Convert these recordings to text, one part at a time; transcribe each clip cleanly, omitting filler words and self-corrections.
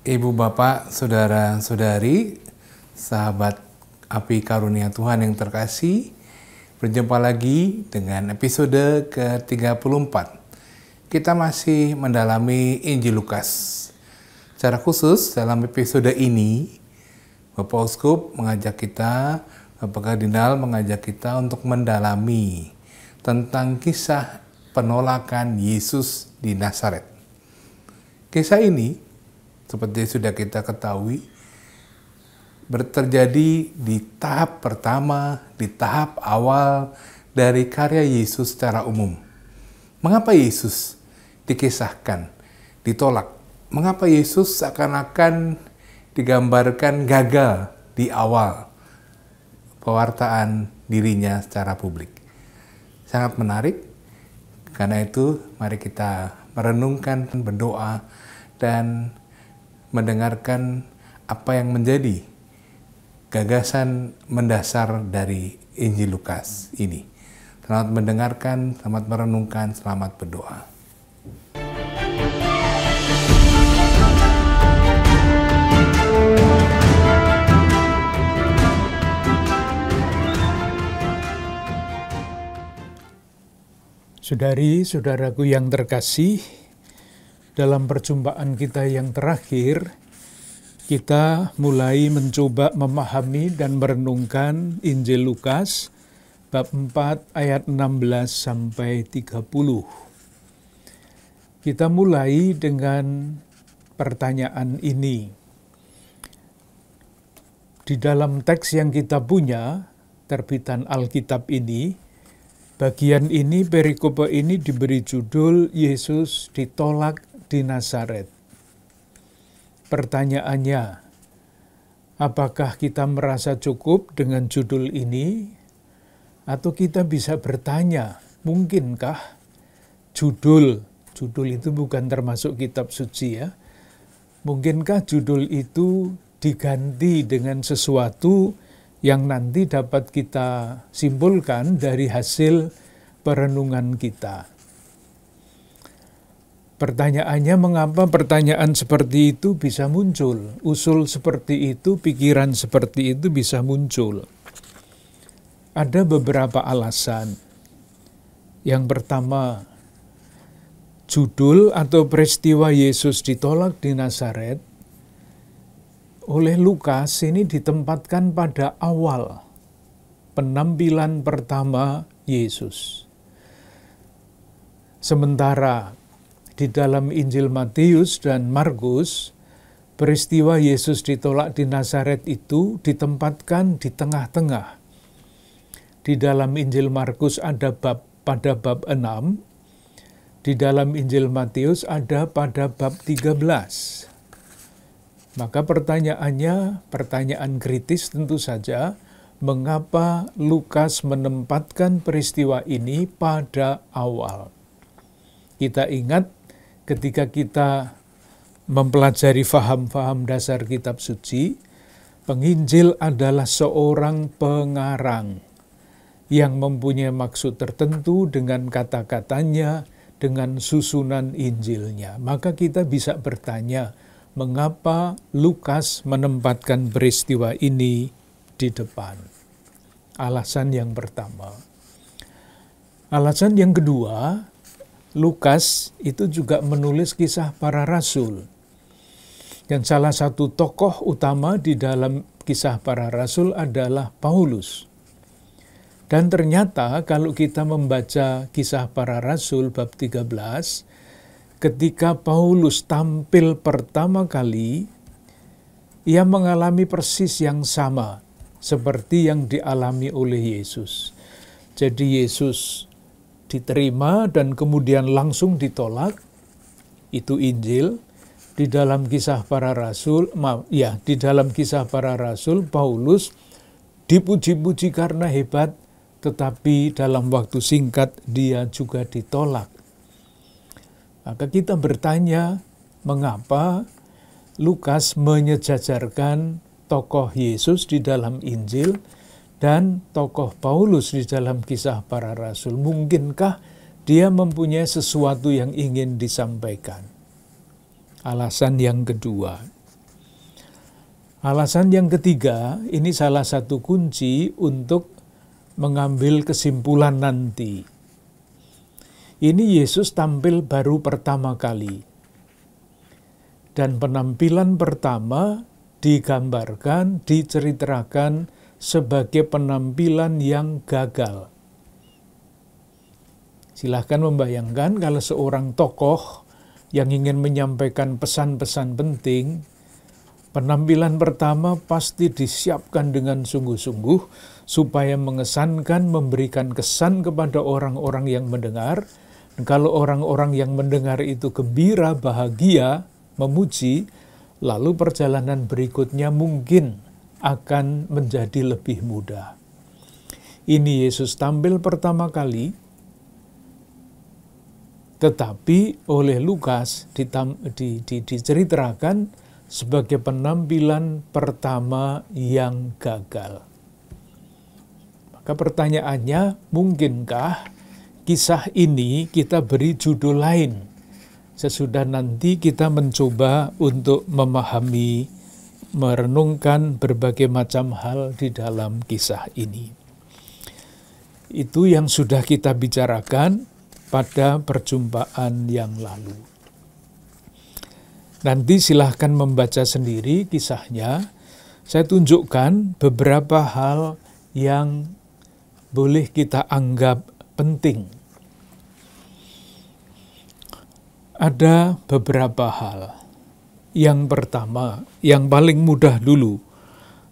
Ibu bapak, saudara-saudari, sahabat api karunia Tuhan yang terkasih, berjumpa lagi dengan episode ke-34. Kita masih mendalami Injil Lukas. Secara khusus dalam episode ini, Bapak Uskup mengajak kita, Bapak Kardinal mengajak kita untuk mendalami tentang kisah penolakan Yesus di Nazaret. Kisah ini, seperti sudah kita ketahui, terjadi di tahap pertama, di tahap awal dari karya Yesus secara umum. Mengapa Yesus dikisahkan, ditolak? Mengapa Yesus seakan-akan digambarkan gagal di awal pewartaan dirinya secara publik? Sangat menarik, karena itu mari kita merenungkan, berdoa, dan mendengarkan apa yang menjadi gagasan mendasar dari Injil Lukas ini. Selamat mendengarkan, selamat merenungkan, selamat berdoa. Saudari-saudaraku yang terkasih, dalam perjumpaan kita yang terakhir, kita mulai mencoba memahami dan merenungkan Injil Lukas bab 4 ayat 16 sampai 30. Kita mulai dengan pertanyaan ini. Di dalam teks yang kita punya, terbitan Alkitab ini, bagian ini, perikope ini diberi judul Yesus ditolak di Nazaret. Pertanyaannya, apakah kita merasa cukup dengan judul ini? Atau kita bisa bertanya, mungkinkah judul itu bukan termasuk kitab suci ya, mungkinkah judul itu diganti dengan sesuatu yang nanti dapat kita simpulkan dari hasil perenungan kita? Pertanyaannya, mengapa pertanyaan seperti itu bisa muncul? Usul seperti itu, pikiran seperti itu bisa muncul. Ada beberapa alasan. Yang pertama, judul atau peristiwa Yesus ditolak di Nazaret oleh Lukas ini ditempatkan pada awal penampilan pertama Yesus. Sementara di dalam Injil Matius dan Markus, peristiwa Yesus ditolak di Nazaret itu ditempatkan di tengah-tengah. Di dalam Injil Markus ada pada bab 6, di dalam Injil Matius ada pada bab 13. Maka pertanyaannya, pertanyaan kritis tentu saja, mengapa Lukas menempatkan peristiwa ini pada awal? Kita ingat ketika kita mempelajari faham-faham dasar kitab suci, penginjil adalah seorang pengarang yang mempunyai maksud tertentu dengan kata-katanya, dengan susunan Injilnya. Maka kita bisa bertanya, mengapa Lukas menempatkan peristiwa ini di depan? Alasan yang pertama. Alasan yang kedua, Lukas itu juga menulis kisah para rasul. Dan salah satu tokoh utama di dalam kisah para rasul adalah Paulus. Dan ternyata kalau kita membaca kisah para rasul bab 13, ketika Paulus tampil pertama kali, ia mengalami persis yang sama seperti yang dialami oleh Yesus. Jadi Yesus diterima dan kemudian langsung ditolak, itu Injil. Di dalam kisah para rasul, di dalam kisah para rasul, Paulus dipuji-puji karena hebat, tetapi dalam waktu singkat dia juga ditolak. Maka kita bertanya, mengapa Lukas menyejajarkan tokoh Yesus di dalam Injil dan tokoh Paulus di dalam kisah para rasul? Mungkinkah dia mempunyai sesuatu yang ingin disampaikan? Alasan yang kedua, Alasan yang ketiga, ini salah satu kunci untuk mengambil kesimpulan nanti. Ini Yesus tampil baru pertama kali. Dan penampilan pertama digambarkan, diceritakan sebagai penampilan yang gagal. Silahkan membayangkan kalau seorang tokoh yang ingin menyampaikan pesan-pesan penting, penampilan pertama pasti disiapkan dengan sungguh-sungguh supaya mengesankan, memberikan kesan kepada orang-orang yang mendengar. Dan kalau orang-orang yang mendengar itu gembira, bahagia, memuji, lalu perjalanan berikutnya mungkin akan menjadi lebih mudah. Ini Yesus tampil pertama kali, tetapi oleh Lukas diceritakan sebagai penampilan pertama yang gagal. Maka pertanyaannya, mungkinkah kisah ini kita beri judul lain sesudah nanti kita mencoba untuk memahami, merenungkan berbagai macam hal di dalam kisah ini. Itu yang sudah kita bicarakan pada perjumpaan yang lalu. Nanti silahkan membaca sendiri kisahnya. Saya tunjukkan beberapa hal yang boleh kita anggap penting. Ada beberapa hal. Yang pertama, yang paling mudah dulu.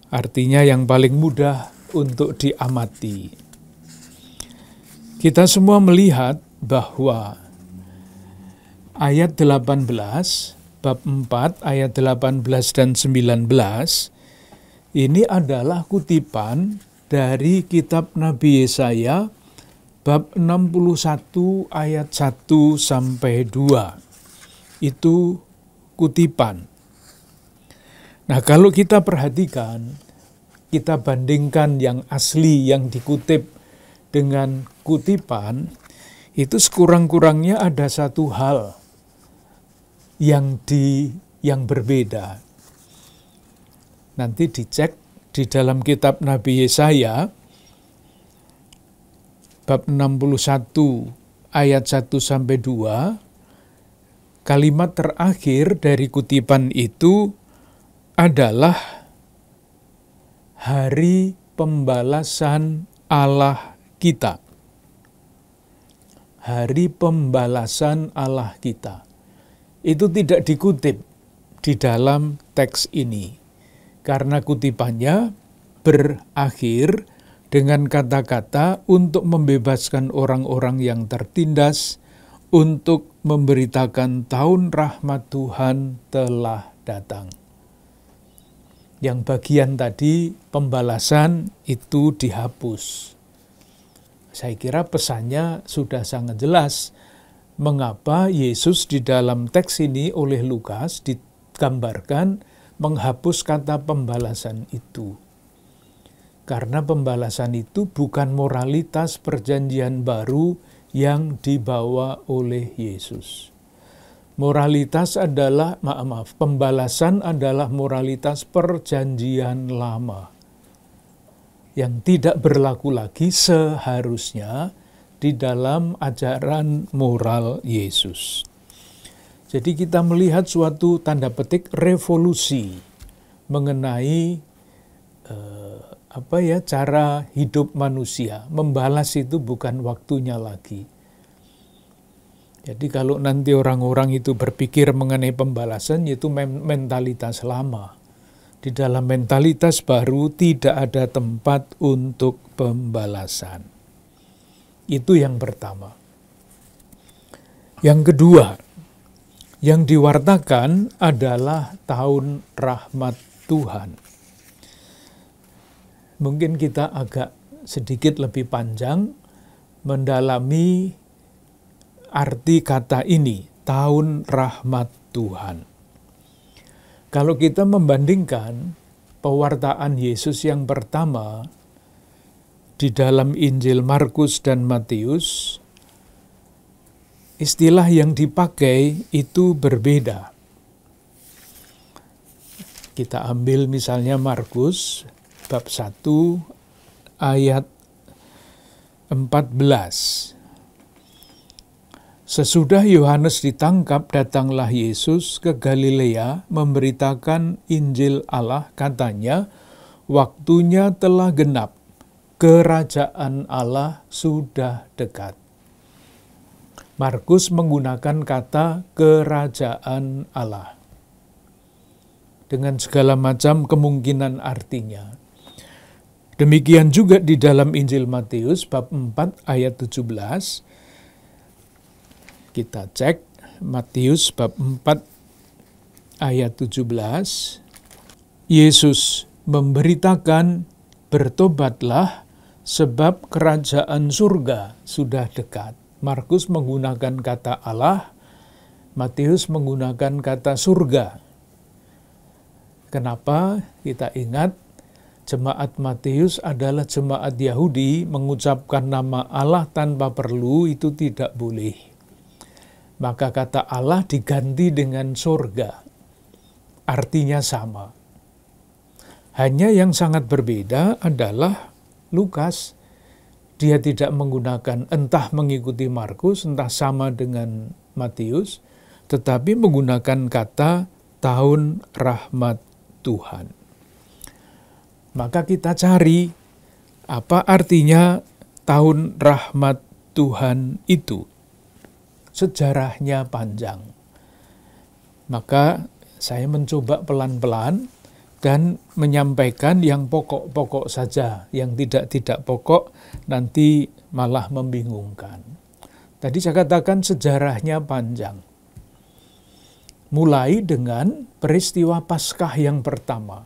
Artinya yang paling mudah untuk diamati. Kita semua melihat bahwa ayat 18, bab 4, ayat 18 dan 19, ini adalah kutipan dari kitab Nabi Yesaya, bab 61, ayat 1 sampai 2. Itu kutipan. Nah, kalau kita perhatikan, kita bandingkan yang asli, yang dikutip dengan kutipan, itu sekurang-kurangnya ada satu hal yang berbeda. Nanti dicek di dalam kitab Nabi Yesaya, bab 61 ayat 1 sampai 2, kalimat terakhir dari kutipan itu adalah hari pembalasan Allah kita. Hari pembalasan Allah kita. Itu tidak dikutip di dalam teks ini. Karena kutipannya berakhir dengan kata-kata untuk membebaskan orang-orang yang tertindas, untuk memberitakan tahun rahmat Tuhan telah datang. Yang bagian tadi pembalasan itu dihapus. Saya kira pesannya sudah sangat jelas mengapa Yesus di dalam teks ini oleh Lukas digambarkan menghapus kata pembalasan itu. Karena pembalasan itu bukan moralitas perjanjian baru yang dibawa oleh Yesus. Moralitas adalah, pembalasan adalah moralitas perjanjian lama yang tidak berlaku lagi seharusnya di dalam ajaran moral Yesus. Jadi kita melihat suatu tanda petik revolusi mengenai cara hidup manusia. Membalas itu bukan waktunya lagi. Jadi kalau nanti orang-orang itu berpikir mengenai pembalasan, itu mentalitas lama. Di dalam mentalitas baru tidak ada tempat untuk pembalasan. Itu yang pertama. Yang kedua, yang diwartakan adalah tahun rahmat Tuhan. Mungkin kita agak sedikit lebih panjang mendalami arti kata ini, tahun rahmat Tuhan. Kalau kita membandingkan pewartaan Yesus yang pertama di dalam Injil Markus dan Matius, istilah yang dipakai itu berbeda. Kita ambil misalnya Markus bab 1 ayat 14. Sesudah Yohanes ditangkap, datanglah Yesus ke Galilea memberitakan Injil Allah, katanya, waktunya telah genap, kerajaan Allah sudah dekat. Markus menggunakan kata kerajaan Allah dengan segala macam kemungkinan artinya. Demikian juga di dalam Injil Matius bab 4 ayat 17. Kita cek Matius bab 4 ayat 17. Yesus memberitakan, bertobatlah sebab kerajaan surga sudah dekat. Markus menggunakan kata Allah, Matius menggunakan kata surga. Kenapa? Kita ingat jemaat Matius adalah jemaat Yahudi, mengucapkan nama Allah tanpa perlu itu tidak boleh. Maka kata Allah diganti dengan surga. Artinya sama. Hanya yang sangat berbeda adalah Lukas. Dia tidak menggunakan entah mengikuti Markus, entah sama dengan Matius, tetapi menggunakan kata tahun rahmat Tuhan. Maka kita cari apa artinya tahun rahmat Tuhan itu. Sejarahnya panjang. Maka saya mencoba pelan-pelan dan menyampaikan yang pokok-pokok saja, yang tidak pokok nanti malah membingungkan. Tadi saya katakan sejarahnya panjang. Mulai dengan peristiwa Paskah yang pertama.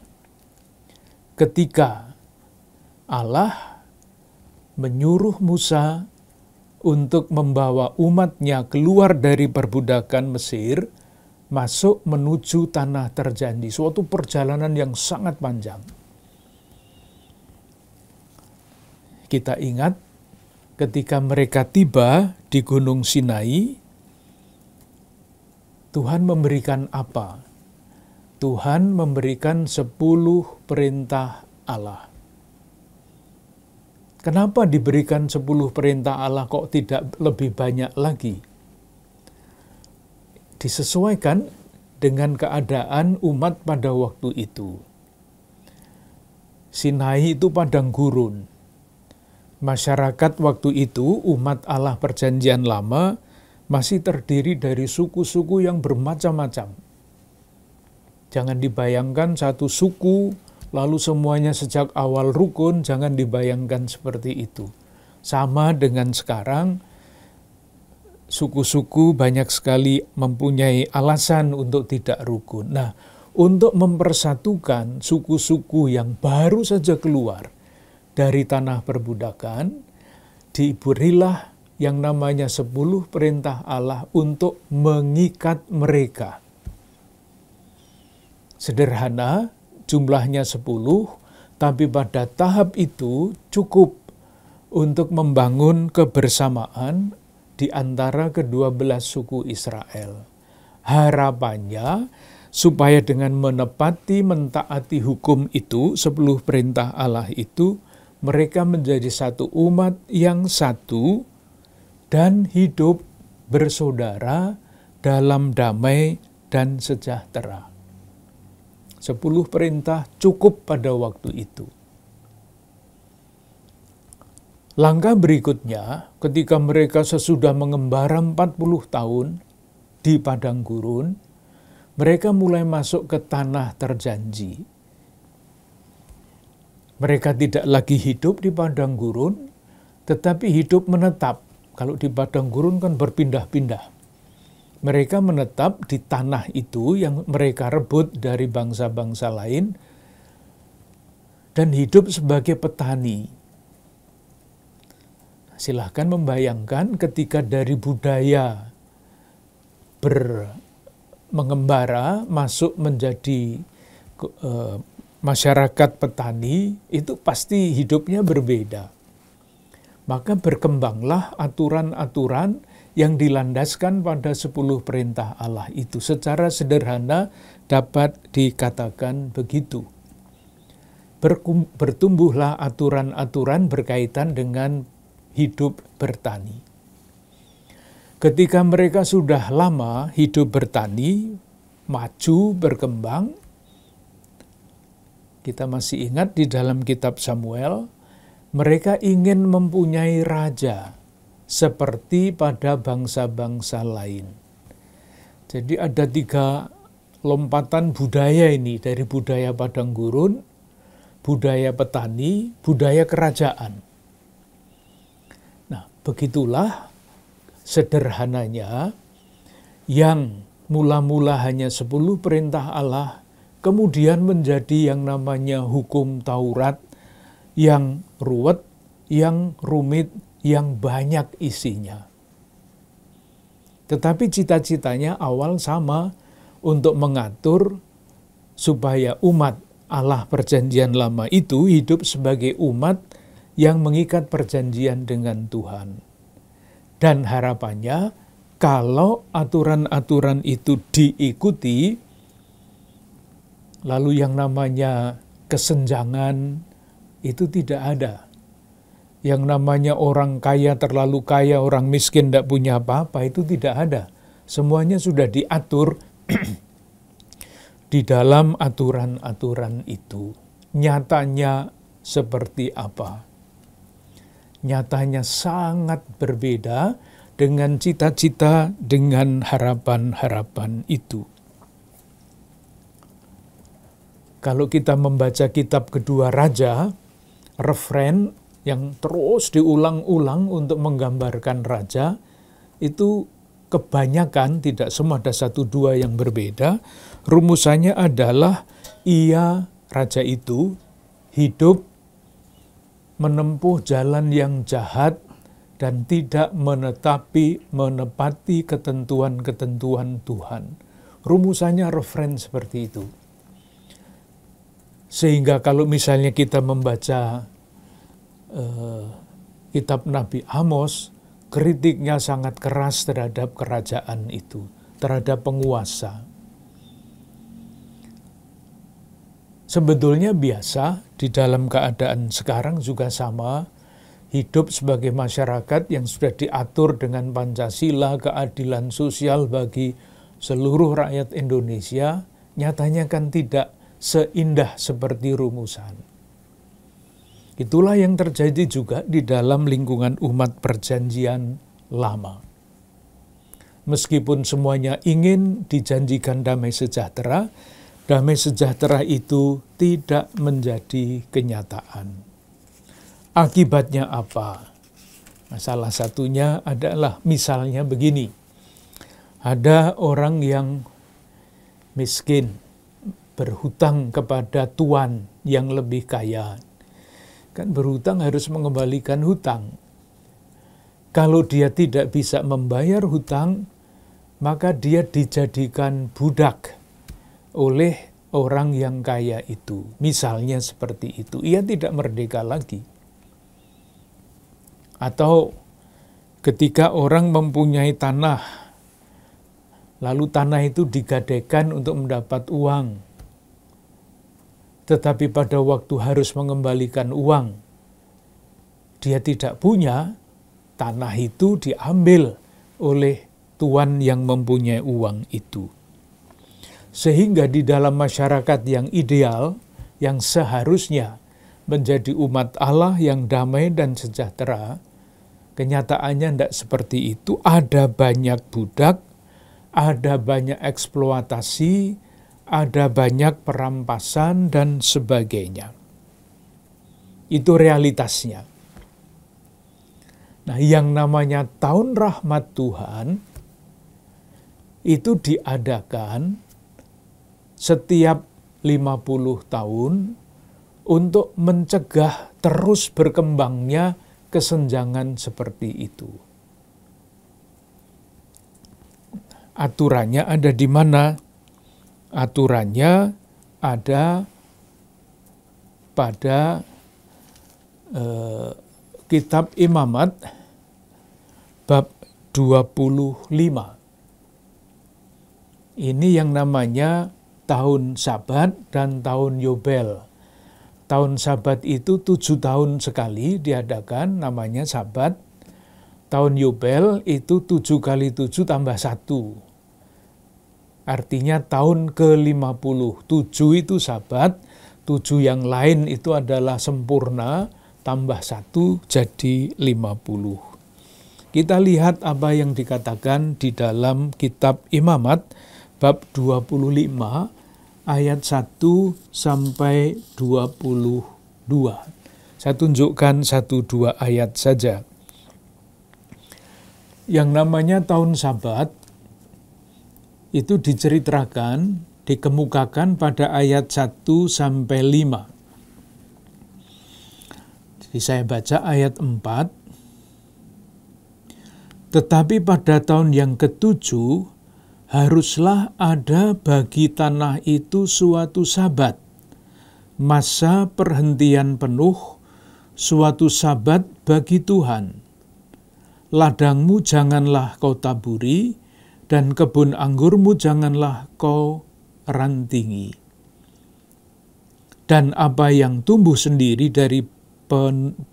Ketika Allah menyuruh Musa untuk membawa umatnya keluar dari perbudakan Mesir, masuk menuju tanah terjanji. Suatu perjalanan yang sangat panjang. Kita ingat ketika mereka tiba di Gunung Sinai, Tuhan memberikan apa? Tuhan memberikan 10 perintah Allah. Kenapa diberikan 10 perintah Allah kok tidak lebih banyak lagi? Disesuaikan dengan keadaan umat pada waktu itu. Sinai itu padang gurun. Masyarakat waktu itu, umat Allah Perjanjian Lama, masih terdiri dari suku-suku yang bermacam-macam. Jangan dibayangkan satu suku, lalu semuanya sejak awal rukun, jangan dibayangkan seperti itu. Sama dengan sekarang, suku-suku banyak sekali mempunyai alasan untuk tidak rukun. Nah, untuk mempersatukan suku-suku yang baru saja keluar dari tanah perbudakan, diberilah yang namanya 10 perintah Allah untuk mengikat mereka. Sederhana, jumlahnya 10, tapi pada tahap itu cukup untuk membangun kebersamaan di antara ke-12 suku Israel. Harapannya supaya dengan menepati, mentaati hukum itu, 10 perintah Allah itu, mereka menjadi satu umat yang satu dan hidup bersaudara dalam damai dan sejahtera. 10 perintah cukup pada waktu itu. Langkah berikutnya, ketika mereka sesudah mengembara 40 tahun di padang gurun, mereka mulai masuk ke tanah terjanji. Mereka tidak lagi hidup di padang gurun, tetapi hidup menetap. Kalau di padang gurun kan berpindah-pindah. Mereka menetap di tanah itu yang mereka rebut dari bangsa-bangsa lain dan hidup sebagai petani. Silahkan membayangkan ketika dari budaya mengembara masuk menjadi masyarakat petani, itu pasti hidupnya berbeda. Maka berkembanglah aturan-aturan yang dilandaskan pada 10 perintah Allah itu. Secara sederhana dapat dikatakan begitu. Bertumbuhlah aturan-aturan berkaitan dengan hidup bertani. Ketika mereka sudah lama hidup bertani, maju, berkembang, kita masih ingat di dalam kitab Samuel, mereka ingin mempunyai raja seperti pada bangsa-bangsa lain. Jadi ada 3 lompatan budaya ini, dari budaya padang gurun, budaya petani, budaya kerajaan. Nah, begitulah sederhananya yang mula-mula hanya 10 perintah Allah, kemudian menjadi yang namanya hukum Taurat, yang ruwet, yang rumit, yang banyak isinya. Tetapi cita-citanya awal sama, untuk mengatur supaya umat Allah perjanjian lama itu hidup sebagai umat yang mengikat perjanjian dengan Tuhan. Dan harapannya, kalau aturan-aturan itu diikuti, lalu yang namanya kesenjangan itu tidak ada. Yang namanya orang kaya terlalu kaya, orang miskin tidak punya apa-apa, itu tidak ada. Semuanya sudah diatur di dalam aturan-aturan itu. Nyatanya seperti apa? Nyatanya sangat berbeda dengan cita-cita, dengan harapan-harapan itu. Kalau kita membaca kitab Kedua Raja, referen yang terus diulang-ulang untuk menggambarkan raja, itu kebanyakan, tidak semua, ada 1-2 yang berbeda. Rumusannya adalah raja itu hidup menempuh jalan yang jahat dan tidak menepati ketentuan-ketentuan Tuhan. Rumusannya referen seperti itu. Sehingga kalau misalnya kita membaca kitab Nabi Amos, kritiknya sangat keras terhadap kerajaan itu, terhadap penguasa. Sebetulnya biasa, di dalam keadaan sekarang juga sama, hidup sebagai masyarakat yang sudah diatur dengan Pancasila, keadilan sosial bagi seluruh rakyat Indonesia, nyatanya kan tidak seindah seperti rumusan. Itulah yang terjadi juga di dalam lingkungan umat perjanjian lama. Meskipun semuanya ingin dijanjikan damai sejahtera itu tidak menjadi kenyataan. Akibatnya apa? Nah, salah satunya adalah misalnya begini. Ada orang yang miskin, berhutang kepada tuan yang lebih kaya. Kan berhutang harus mengembalikan hutang. Kalau dia tidak bisa membayar hutang, maka dia dijadikan budak oleh orang yang kaya itu. Misalnya seperti itu, ia tidak merdeka lagi. Atau ketika orang mempunyai tanah, lalu tanah itu digadaikan untuk mendapat uang. Tetapi pada waktu harus mengembalikan uang, dia tidak punya, tanah itu diambil oleh tuan yang mempunyai uang itu. Sehingga di dalam masyarakat yang ideal, yang seharusnya menjadi umat Allah yang damai dan sejahtera, kenyataannya tidak seperti itu. Ada banyak budak, ada banyak eksploitasi, ada banyak perampasan dan sebagainya. Itu realitasnya. Nah, yang namanya Tahun Rahmat Tuhan itu diadakan setiap 50 tahun untuk mencegah terus berkembangnya kesenjangan seperti itu. Aturannya ada di mana? Aturannya ada pada kitab Imamat bab 25. Ini yang namanya tahun Sabat dan tahun Yobel. Tahun Sabat itu 7 tahun sekali diadakan, namanya Sabat. Tahun Yobel itu 7 kali 7 tambah 1. Artinya tahun ke-50. 7 itu Sabat, 7 yang lain itu adalah sempurna, tambah 1 jadi 50. Kita lihat apa yang dikatakan di dalam kitab Imamat, bab 25, ayat 1 sampai 22. Saya tunjukkan 1-2 ayat saja. Yang namanya tahun Sabat itu diceritakan, dikemukakan pada ayat 1 sampai 5. Jadi saya baca ayat 4. Tetapi pada tahun yang ke-7 haruslah ada bagi tanah itu suatu Sabat, masa perhentian penuh, suatu Sabat bagi Tuhan. Ladangmu janganlah kau taburi, dan kebun anggurmu janganlah kau rantingi. Dan apa yang tumbuh sendiri dari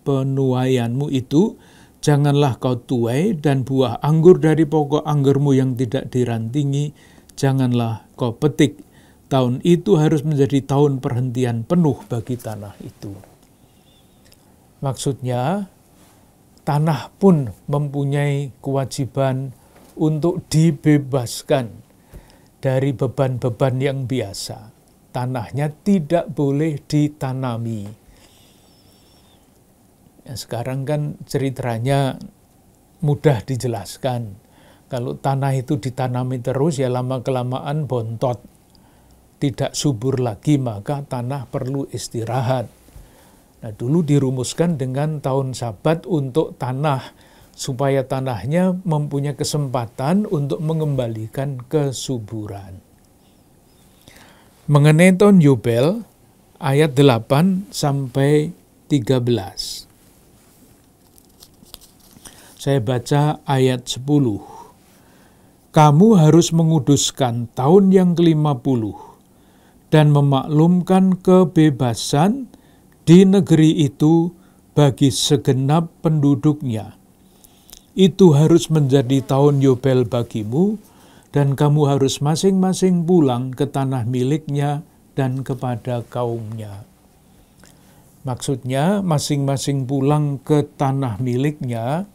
penuaianmu itu, janganlah kau tuai, dan buah anggur dari pokok anggurmu yang tidak dirantingi, janganlah kau petik. Tahun itu harus menjadi tahun perhentian penuh bagi tanah itu. Maksudnya, tanah pun mempunyai kewajiban untuk dibebaskan dari beban-beban yang biasa. Tanahnya tidak boleh ditanami. Ya, sekarang kan ceritanya mudah dijelaskan. Kalau tanah itu ditanami terus, ya lama-kelamaan bontot. Tidak subur lagi, maka tanah perlu istirahat. Nah, dulu dirumuskan dengan tahun Sabat untuk tanah, supaya tanahnya mempunyai kesempatan untuk mengembalikan kesuburan. Mengenai tahun Yobel, ayat 8 sampai 13. Saya baca ayat 10. Kamu harus menguduskan tahun yang ke-50 dan memaklumkan kebebasan di negeri itu bagi segenap penduduknya. Itu harus menjadi tahun Yobel bagimu, dan kamu harus masing-masing pulang ke tanah miliknya dan kepada kaumnya. Maksudnya masing-masing pulang ke tanah miliknya,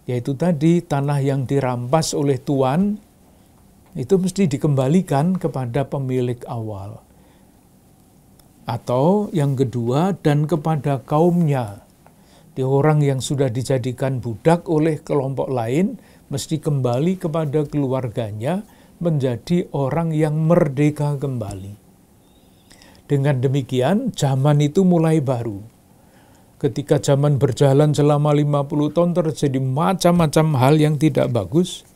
yaitu tadi tanah yang dirampas oleh Tuan, itu mesti dikembalikan kepada pemilik awal. Atau yang kedua, dan kepada kaumnya. Di orang yang sudah dijadikan budak oleh kelompok lain, mesti kembali kepada keluarganya, menjadi orang yang merdeka kembali. Dengan demikian, zaman itu mulai baru. Ketika zaman berjalan selama 50 tahun, terjadi macam-macam hal yang tidak bagus.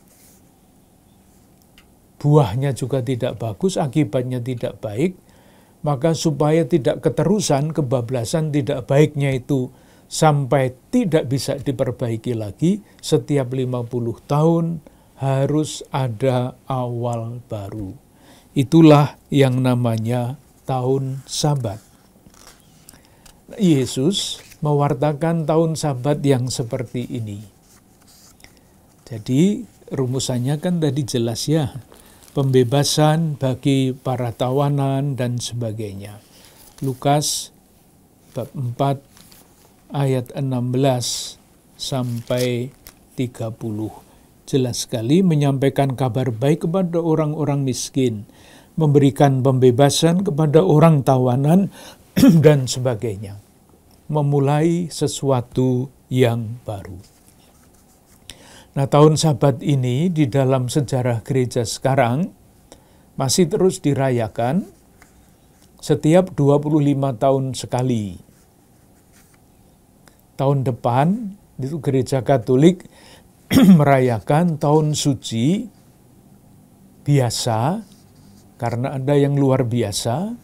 Buahnya juga tidak bagus, akibatnya tidak baik. Maka supaya tidak keterusan, kebablasan tidak baiknya itu sampai tidak bisa diperbaiki lagi, setiap 50 tahun harus ada awal baru. Itulah yang namanya tahun Sabat. Yesus mewartakan tahun Sabat yang seperti ini. Jadi rumusannya kan tadi jelas ya. Pembebasan bagi para tawanan dan sebagainya. Lukas bab 4 ayat 16 sampai 30. Jelas sekali menyampaikan kabar baik kepada orang-orang miskin, memberikan pembebasan kepada orang tawanan dan sebagainya. Memulai sesuatu yang baru. Nah, tahun Sabat ini di dalam sejarah gereja sekarang masih terus dirayakan setiap 25 tahun sekali. Tahun depan itu gereja Katolik merayakan tahun suci biasa, karena ada yang luar biasa.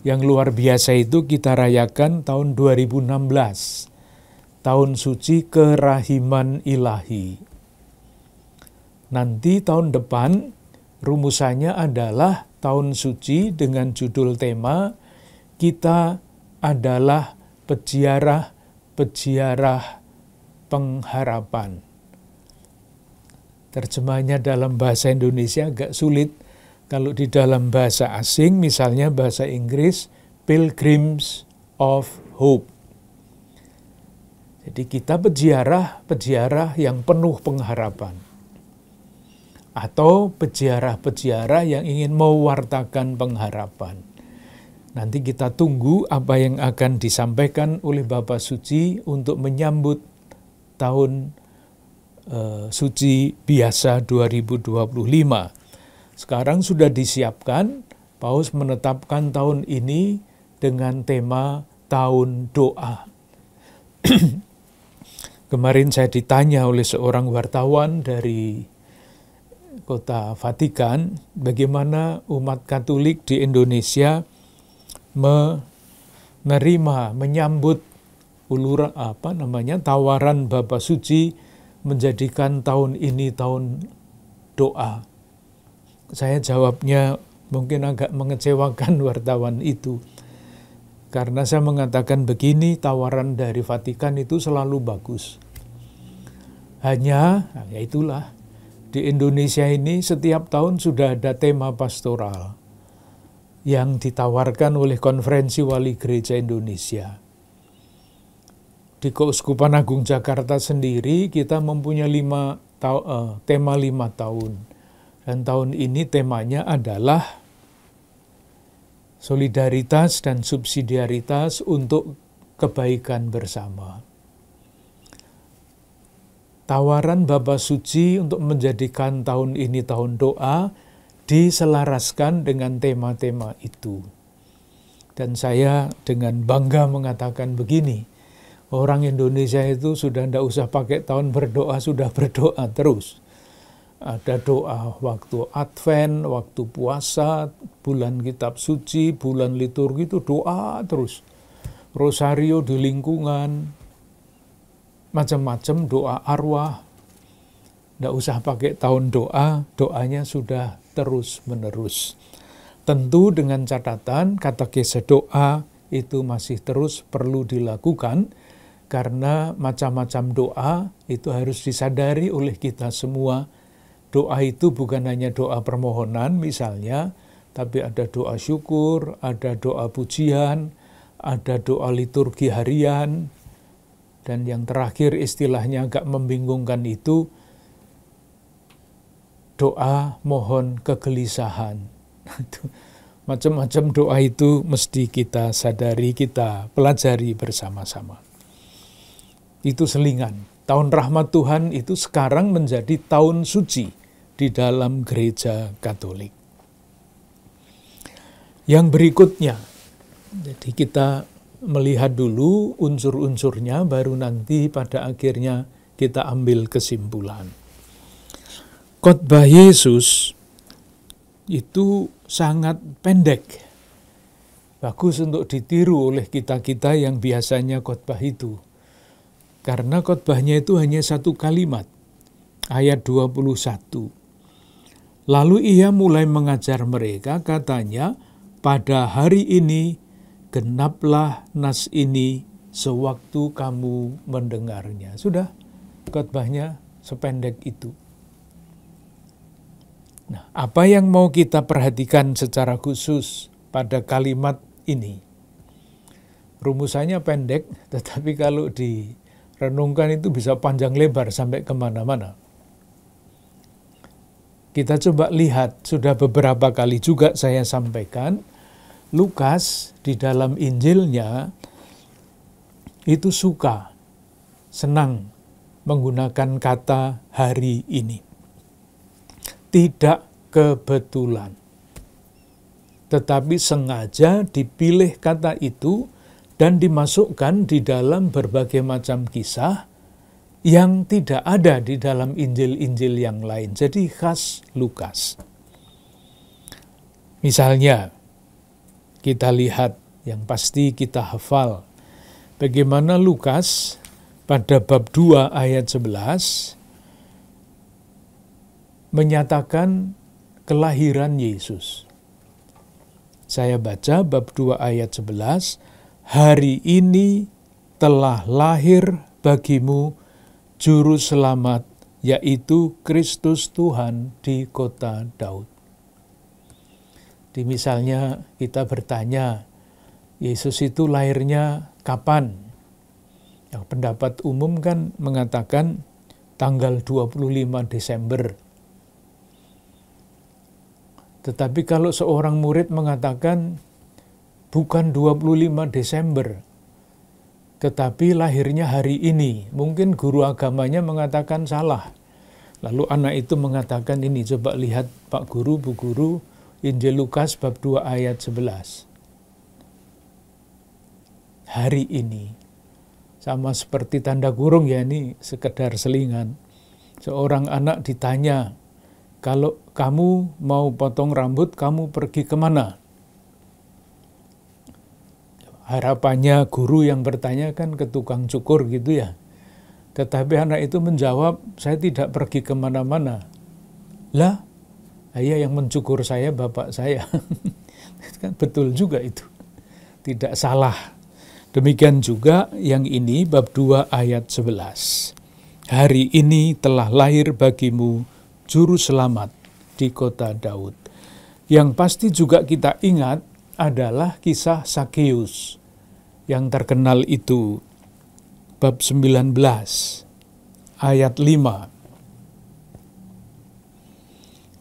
Yang luar biasa itu kita rayakan tahun 2016, tahun suci kerahiman ilahi. Nanti tahun depan rumusannya adalah tahun suci dengan judul tema kita adalah peziarah pengharapan. Terjemahnya dalam bahasa Indonesia agak sulit. Kalau di dalam bahasa asing, misalnya bahasa Inggris, Pilgrims of Hope. Jadi kita peziarah yang penuh pengharapan. Atau peziarah yang ingin mewartakan pengharapan. Nanti kita tunggu apa yang akan disampaikan oleh Bapak Suci untuk menyambut tahun suci biasa 2025. Sekarang sudah disiapkan, Paus menetapkan tahun ini dengan tema Tahun Doa. Kemarin saya ditanya oleh seorang wartawan dari Kota Vatikan, bagaimana umat Katolik di Indonesia menyambut tawaran Bapak Suci menjadikan tahun ini tahun doa. Saya jawabnya mungkin agak mengecewakan wartawan itu. Karena saya mengatakan begini, tawaran dari Vatikan itu selalu bagus. Hanya, ya itulah, di Indonesia ini setiap tahun sudah ada tema pastoral yang ditawarkan oleh Konferensi Wali Gereja Indonesia. Di Keuskupan Agung Jakarta sendiri kita mempunyai tema 5 tahun. Dan tahun ini temanya adalah solidaritas dan subsidiaritas untuk kebaikan bersama. Tawaran Bapak Suci untuk menjadikan tahun ini tahun doa diselaraskan dengan tema-tema itu. Dan saya dengan bangga mengatakan begini, orang Indonesia itu sudah tidak usah pakai tahun berdoa, sudah berdoa terus. Ada doa waktu Advent, waktu puasa, bulan kitab suci, bulan liturgi itu doa terus. Rosario di lingkungan, macam-macam doa arwah. Tidak usah pakai tahun doa, doanya sudah terus-menerus. Tentu dengan catatan katekese doa itu masih terus perlu dilakukan, karena macam-macam doa itu harus disadari oleh kita semua. Doa itu bukan hanya doa permohonan misalnya, tapi ada doa syukur, ada doa pujian, ada doa liturgi harian, dan yang terakhir istilahnya agak membingungkan itu, doa mohon kegelisahan. Macam-macam doa itu mesti kita sadari, kita pelajari bersama-sama. Itu selingan. Tahun Rahmat Tuhan itu sekarang menjadi tahun suci di dalam gereja Katolik. Yang berikutnya, jadi kita melihat dulu unsur-unsurnya, baru nanti pada akhirnya kita ambil kesimpulan. Khotbah Yesus itu sangat pendek. Bagus untuk ditiru oleh kita-kita yang biasanya khotbah itu. Karena khotbahnya itu hanya satu kalimat, ayat 21. Lalu ia mulai mengajar mereka, katanya, pada hari ini genaplah nas ini sewaktu kamu mendengarnya. Sudah, khotbahnya sependek itu. Nah, apa yang mau kita perhatikan secara khusus pada kalimat ini? Rumusannya pendek, tetapi kalau direnungkan itu bisa panjang lebar sampai kemana-mana. Kita coba lihat, sudah beberapa kali juga saya sampaikan, Lukas di dalam Injilnya itu senang menggunakan kata hari ini. Tidak kebetulan, tetapi sengaja dipilih kata itu dan dimasukkan di dalam berbagai macam kisah yang tidak ada di dalam Injil-Injil yang lain. Jadi khas Lukas. Misalnya, kita lihat yang pasti kita hafal. Bagaimana Lukas pada bab 2 ayat 11, menyatakan kelahiran Yesus. Saya baca bab 2 ayat 11, "Hari ini telah lahir bagimu Juru Selamat, yaitu Kristus Tuhan di kota Daud." Di misalnya kita bertanya, Yesus itu lahirnya kapan? Yang pendapat umum kan mengatakan tanggal 25 Desember. Tetapi kalau seorang murid mengatakan bukan 25 Desember, tetapi lahirnya hari ini, mungkin guru agamanya mengatakan salah. Lalu anak itu mengatakan ini, coba lihat Pak Guru, Bu Guru, Injil Lukas bab 2 ayat 11. Hari ini. Sama seperti tanda kurung ya, ini sekedar selingan. Seorang anak ditanya, kalau kamu mau potong rambut, kamu pergi kemana? Harapannya guru yang bertanya kan ke tukang cukur gitu ya. Tetapi anak itu menjawab, saya tidak pergi kemana-mana. Lah, ayah yang mencukur saya, bapak saya. Kan betul juga itu. Tidak salah. Demikian juga yang ini bab 2 ayat 11. Hari ini telah lahir bagimu Juru Selamat di kota Daud. Yang pasti juga kita ingat adalah kisah Sakeus yang terkenal itu. Bab 19 ayat 5.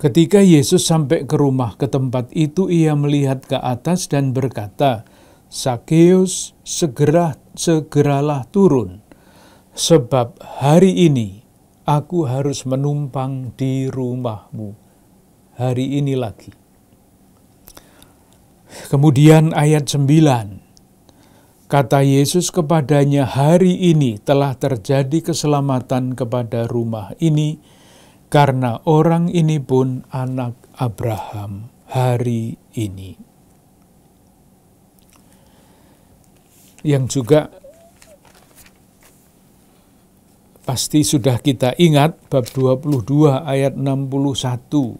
Ketika Yesus sampai ke rumah ke tempat itu, ia melihat ke atas dan berkata, "Sakeus, segeralah turun, sebab hari ini aku harus menumpang di rumahmu." Hari ini lagi. Kemudian ayat 9. Kata Yesus kepadanya, "Hari ini telah terjadi keselamatan kepada rumah ini, karena orang ini pun anak Abraham hari ini." Yang juga pasti sudah kita ingat, bab 22 ayat 61.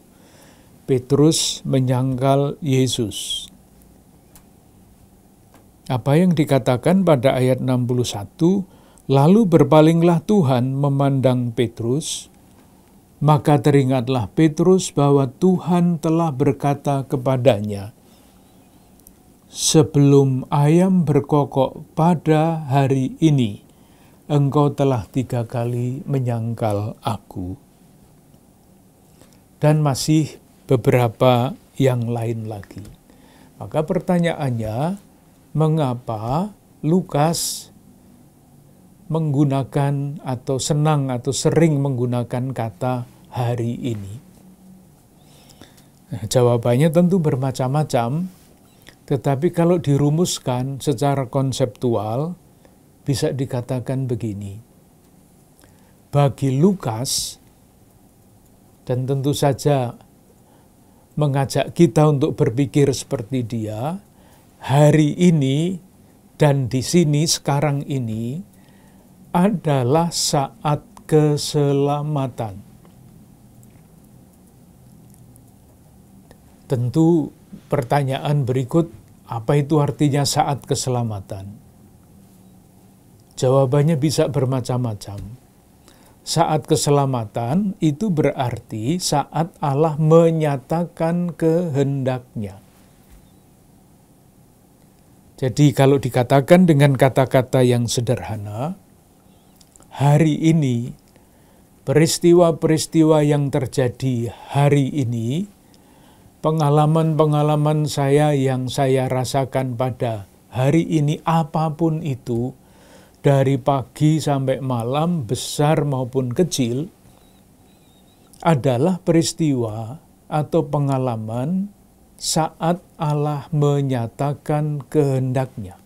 Petrus menyangkal Yesus. Apa yang dikatakan pada ayat 61? Lalu berpalinglah Tuhan memandang Petrus, maka teringatlah Petrus bahwa Tuhan telah berkata kepadanya, "Sebelum ayam berkokok pada hari ini, engkau telah 3 kali menyangkal aku." Dan masih beberapa yang lain lagi. Maka pertanyaannya, mengapa Lukas menggunakan atau senang atau sering menggunakan kata hari ini? Nah, jawabannya tentu bermacam-macam, tetapi kalau dirumuskan secara konseptual bisa dikatakan begini. Bagi Lukas, dan tentu saja mengajak kita untuk berpikir seperti dia, hari ini dan di sini sekarang ini adalah saat keselamatan. Tentu pertanyaan berikut, apa itu artinya saat keselamatan? Jawabannya bisa bermacam-macam. Saat keselamatan itu berarti saat Allah menyatakan kehendaknya. Jadi kalau dikatakan dengan kata-kata yang sederhana, hari ini, peristiwa-peristiwa yang terjadi hari ini, pengalaman-pengalaman saya yang saya rasakan pada hari ini, apapun itu, dari pagi sampai malam, besar maupun kecil, adalah peristiwa atau pengalaman saat Allah menyatakan kehendaknya.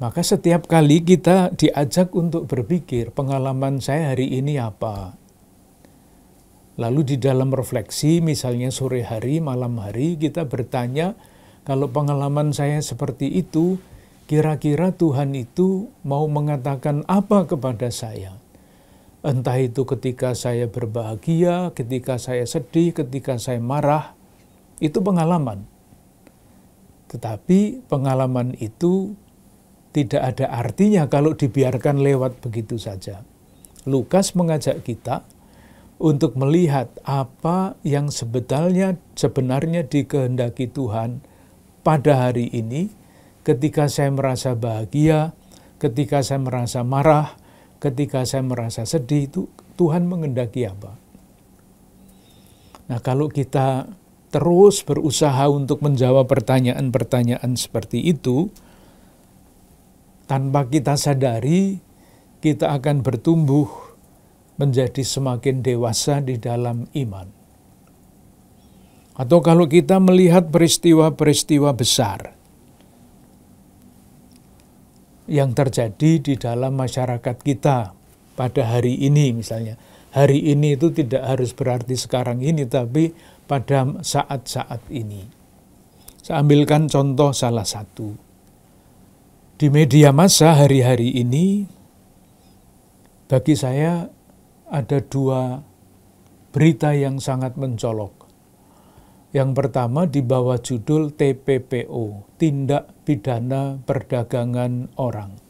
Maka setiap kali kita diajak untuk berpikir, pengalaman saya hari ini apa? Lalu di dalam refleksi, misalnya sore hari, malam hari, kita bertanya, kalau pengalaman saya seperti itu, kira-kira Tuhan itu mau mengatakan apa kepada saya? Entah itu ketika saya berbahagia, ketika saya sedih, ketika saya marah, itu pengalaman. Tetapi pengalaman itu tidak ada artinya kalau dibiarkan lewat begitu saja. Lukas mengajak kita untuk melihat apa yang sebenarnya dikehendaki Tuhan pada hari ini, ketika saya merasa bahagia, ketika saya merasa marah, ketika saya merasa sedih, itu Tuhan menghendaki apa? Nah, kalau kita terus berusaha untuk menjawab pertanyaan-pertanyaan seperti itu, tanpa kita sadari, kita akan bertumbuh menjadi semakin dewasa di dalam iman. Atau kalau kita melihat peristiwa-peristiwa besar yang terjadi di dalam masyarakat kita pada hari ini misalnya. Hari ini itu tidak harus berarti sekarang ini, tapi pada saat-saat ini. Saya ambilkan contoh salah satu. Di media massa hari-hari ini, bagi saya ada dua berita yang sangat mencolok. Yang pertama di bawah judul TPPO, Tindak Pidana Perdagangan Orang.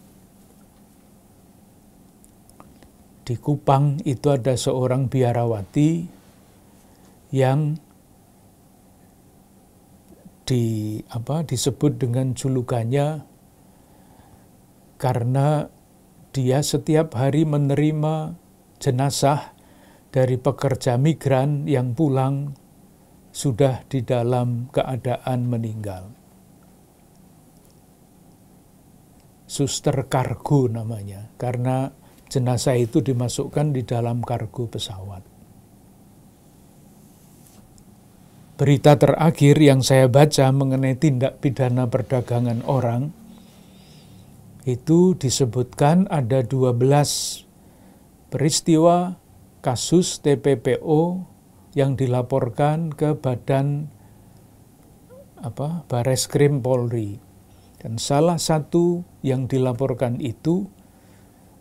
Di Kupang itu ada seorang biarawati yang disebut dengan julukannya karena dia setiap hari menerima jenazah dari pekerja migran yang pulang sudah di dalam keadaan meninggal. Suster kargo namanya, karena jenazah itu dimasukkan di dalam kargo pesawat. Berita terakhir yang saya baca mengenai tindak pidana perdagangan orang, itu disebutkan ada 12 peristiwa kasus TPPO yang dilaporkan ke Badan Bareskrim Polri. Dan salah satu yang dilaporkan itu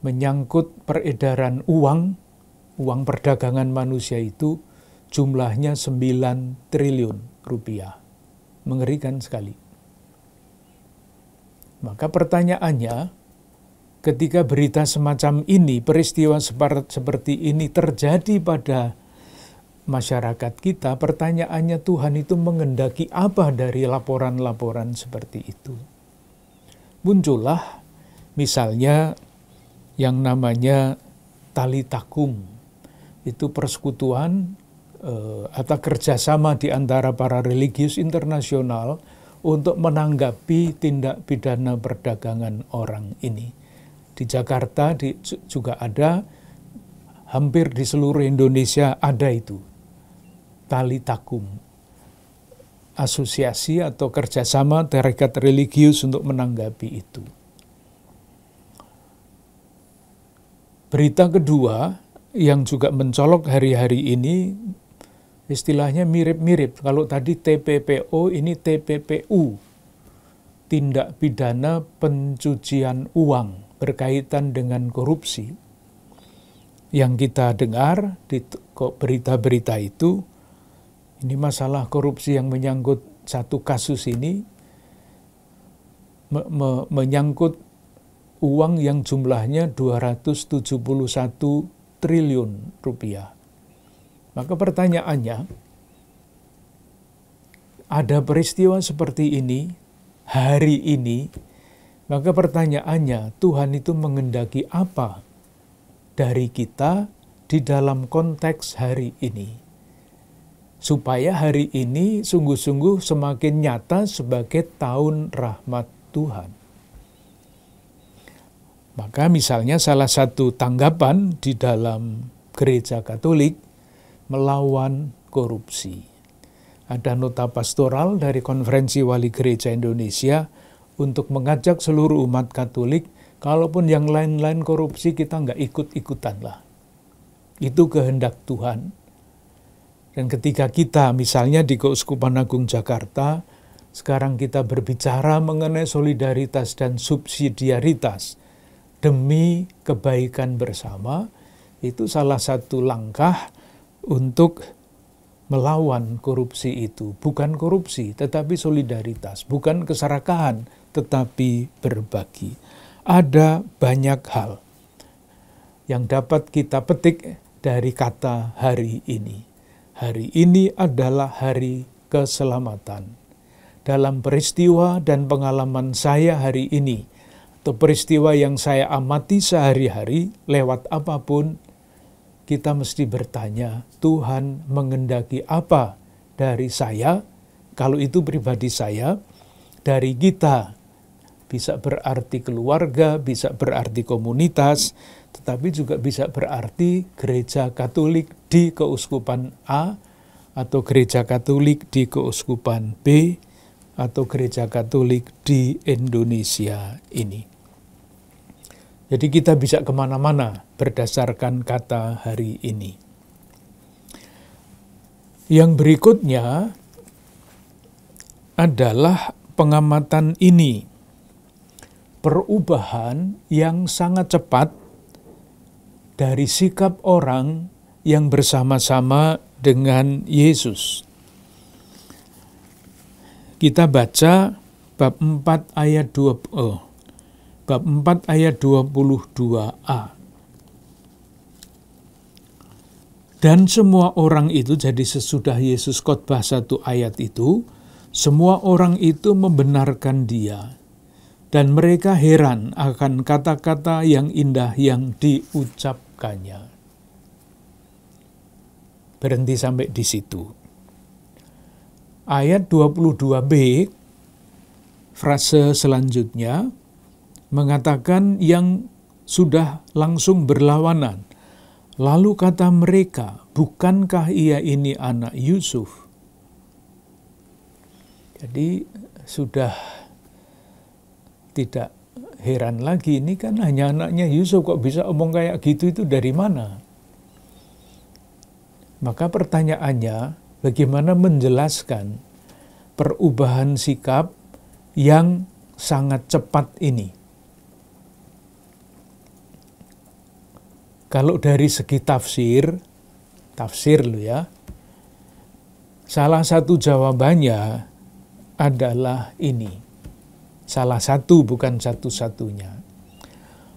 menyangkut peredaran uang perdagangan manusia itu jumlahnya 9 triliun rupiah. Mengerikan sekali. Maka pertanyaannya, ketika berita semacam ini, peristiwa seperti ini terjadi pada masyarakat kita, pertanyaannya Tuhan itu menghendaki apa dari laporan-laporan seperti itu? Muncullah misalnya yang namanya Tali Takum. Itu persekutuan atau kerjasama di antara para religius internasional untuk menanggapi tindak pidana perdagangan orang ini. Di Jakarta juga ada, hampir di seluruh Indonesia ada itu. Tali Takum, asosiasi atau kerjasama tarekat religius untuk menanggapi itu. Berita kedua yang juga mencolok hari-hari ini, istilahnya mirip-mirip. Kalau tadi TPPO, ini TPPU, tindak pidana pencucian uang berkaitan dengan korupsi. Yang kita dengar di berita-berita itu, ini masalah korupsi yang menyangkut satu kasus ini, menyangkut uang yang jumlahnya 271 triliun rupiah. Maka pertanyaannya, ada peristiwa seperti ini, hari ini, maka pertanyaannya, Tuhan itu menghendaki apa dari kita di dalam konteks hari ini? Supaya hari ini sungguh-sungguh semakin nyata sebagai tahun rahmat Tuhan. Maka misalnya salah satu tanggapan di dalam gereja Katolik melawan korupsi. Ada nota pastoral dari Konferensi Wali Gereja Indonesia untuk mengajak seluruh umat Katolik, kalaupun yang lain-lain korupsi kita nggak ikut-ikutan lah. Itu kehendak Tuhan. Dan ketika kita misalnya di Keuskupan Agung Jakarta, sekarang kita berbicara mengenai solidaritas dan subsidiaritas demi kebaikan bersama, itu salah satu langkah untuk melawan korupsi itu. Bukan korupsi, tetapi solidaritas. Bukan keserakahan, tetapi berbagi. Ada banyak hal yang dapat kita petik dari kata hari ini. Hari ini adalah hari keselamatan. Dalam peristiwa dan pengalaman saya hari ini, atau peristiwa yang saya amati sehari-hari, lewat apapun, kita mesti bertanya, Tuhan mengendaki apa dari saya? Kalau itu pribadi saya, dari kita. Bisa berarti keluarga, bisa berarti komunitas, tetapi juga bisa berarti gereja Katolik di keuskupan A, atau gereja Katolik di keuskupan B, atau gereja Katolik di Indonesia ini. Jadi kita bisa kemana-mana berdasarkan kata hari ini. Yang berikutnya adalah pengamatan ini. Perubahan yang sangat cepat dari sikap orang yang bersama-sama dengan Yesus. Kita baca bab 4 ayat 22a. Dan semua orang itu, jadi sesudah Yesus khotbah satu ayat itu, semua orang itu membenarkan dia. Dan mereka heran akan kata-kata yang indah yang diucapkannya. Berhenti sampai di situ. Ayat 22b, frase selanjutnya, mengatakan yang sudah langsung berlawanan. Lalu kata mereka, bukankah ia ini anak Yusuf? Jadi sudah tidak heran lagi, ini kan hanya anaknya Yusuf, kok bisa omong kayak gitu, itu dari mana? Maka pertanyaannya, bagaimana menjelaskan perubahan sikap yang sangat cepat ini? Kalau dari segi tafsir lo ya, salah satu jawabannya adalah ini. Salah satu, bukan satu-satunya.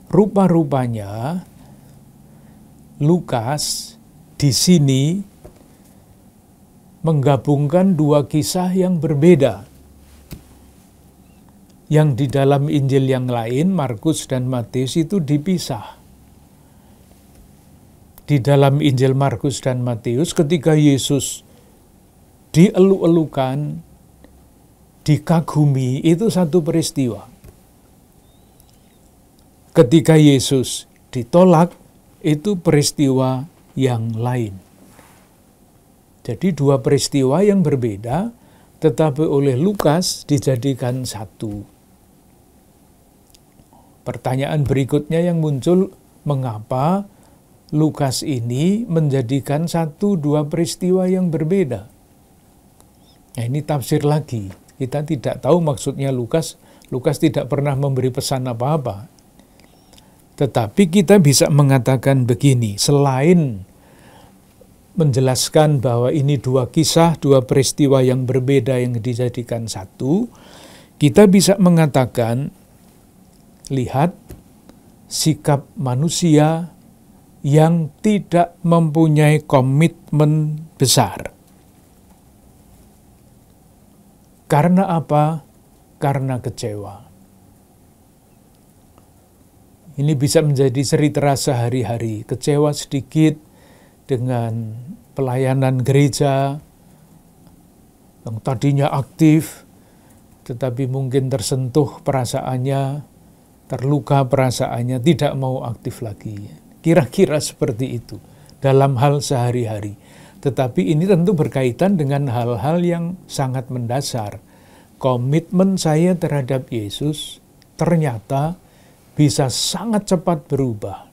Rupa-rupanya Lukas di sini menggabungkan dua kisah yang berbeda. Yang di dalam Injil yang lain, Markus dan Matius, itu dipisah. Di dalam Injil Markus dan Matius, ketika Yesus dieluk-elukan, dikagumi, itu satu peristiwa. Ketika Yesus ditolak, itu peristiwa yang lain. Jadi dua peristiwa yang berbeda, tetapi oleh Lukas dijadikan satu. Pertanyaan berikutnya yang muncul, mengapa Lukas ini menjadikan satu dua peristiwa yang berbeda? Nah, ini tafsir lagi. Kita tidak tahu maksudnya Lukas. Lukas tidak pernah memberi pesan apa-apa. Tetapi kita bisa mengatakan begini, selain menjelaskan bahwa ini dua kisah, dua peristiwa yang berbeda yang dijadikan satu, kita bisa mengatakan, lihat sikap manusia yang tidak mempunyai komitmen besar. Karena apa? Karena kecewa. Ini bisa menjadi cerita sehari-hari, kecewa sedikit dengan pelayanan gereja yang tadinya aktif, tetapi mungkin tersentuh perasaannya, terluka perasaannya, tidak mau aktif lagi. Kira-kira seperti itu dalam hal sehari-hari. Tetapi ini tentu berkaitan dengan hal-hal yang sangat mendasar. Komitmen saya terhadap Yesus ternyata bisa sangat cepat berubah.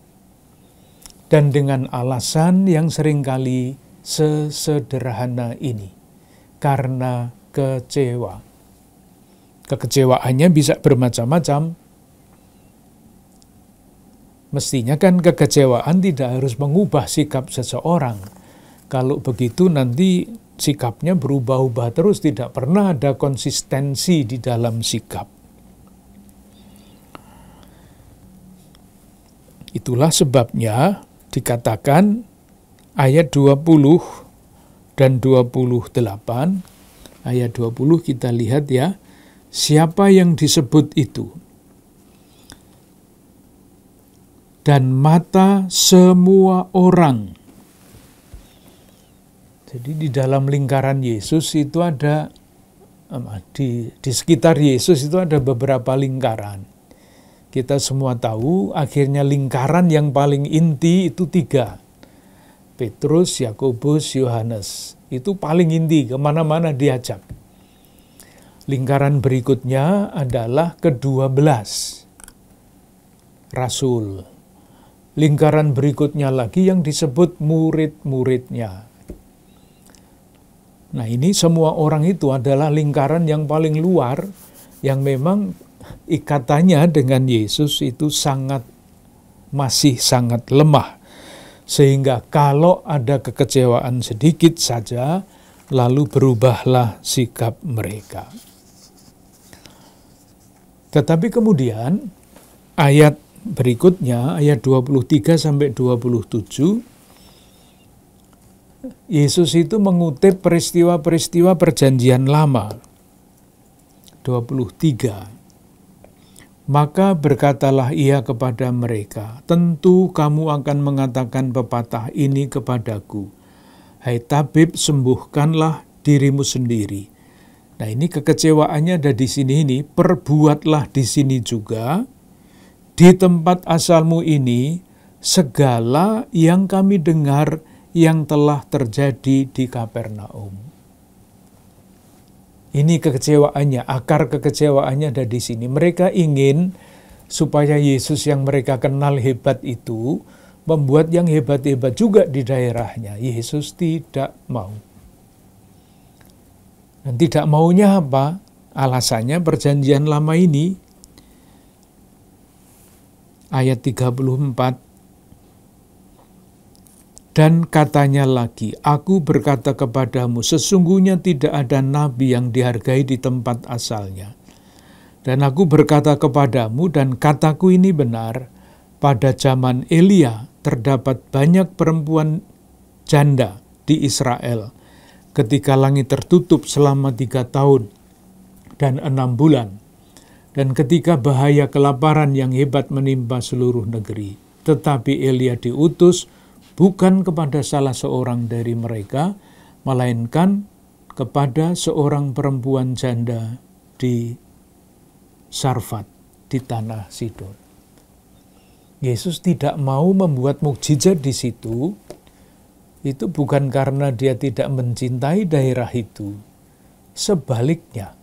Dan dengan alasan yang seringkali sesederhana ini. Karena kecewa. Kekecewaannya bisa bermacam-macam. Mestinya kan kekecewaan tidak harus mengubah sikap seseorang. Kalau begitu nanti sikapnya berubah-ubah terus, tidak pernah ada konsistensi di dalam sikap. Itulah sebabnya dikatakan ayat 20 dan 28, ayat 20 kita lihat ya, siapa yang disebut itu? Dan mata semua orang. Jadi di dalam lingkaran Yesus itu ada, di sekitar Yesus itu ada beberapa lingkaran. Kita semua tahu akhirnya lingkaran yang paling inti itu 3. Petrus, Yakobus, Yohanes. Itu paling inti, kemana-mana diajak. Lingkaran berikutnya adalah ke-12. Rasul. Lingkaran berikutnya lagi yang disebut murid-muridnya. Nah, ini semua orang itu adalah lingkaran yang paling luar, yang memang ikatannya dengan Yesus itu masih sangat lemah. Sehingga kalau ada kekecewaan sedikit saja, lalu berubahlah sikap mereka. Tetapi kemudian ayat berikutnya, ayat 23 sampai 27, Yesus itu mengutip peristiwa-peristiwa perjanjian lama. 23. Maka berkatalah ia kepada mereka, tentu kamu akan mengatakan pepatah ini kepadaku, hai tabib, sembuhkanlah dirimu sendiri. Nah, ini kekecewaannya ada di sini, perbuatlah di sini juga, di tempat asalmu ini, segala yang kami dengar yang telah terjadi di Kapernaum. Ini kekecewaannya, akar kekecewaannya ada di sini. Mereka ingin supaya Yesus yang mereka kenal hebat itu membuat yang hebat-hebat juga di daerahnya. Yesus tidak mau. Dan tidak maunya apa? Alasannya perjanjian lama ini, ayat 34, dan katanya lagi, aku berkata kepadamu, sesungguhnya tidak ada nabi yang dihargai di tempat asalnya. Dan aku berkata kepadamu, dan kataku ini benar, pada zaman Elia terdapat banyak perempuan janda di Israel, ketika langit tertutup selama 3 tahun dan 6 bulan, dan ketika bahaya kelaparan yang hebat menimpa seluruh negeri. Tetapi Elia diutus bukan kepada salah seorang dari mereka, melainkan kepada seorang perempuan janda di Sarfat, di tanah Sidon. Yesus tidak mau membuat mukjizat di situ, itu bukan karena dia tidak mencintai daerah itu. Sebaliknya,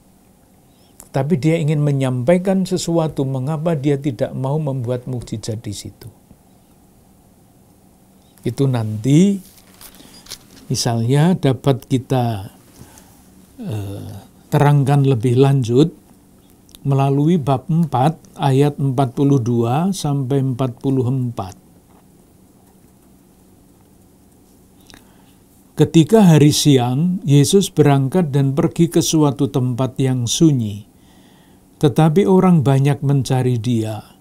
tapi dia ingin menyampaikan sesuatu mengapa dia tidak mau membuat mukjizat di situ. Itu nanti misalnya dapat kita terangkan lebih lanjut melalui bab 4 ayat 42 sampai 44. Ketika hari siang, Yesus berangkat dan pergi ke suatu tempat yang sunyi. Tetapi orang banyak mencari dia,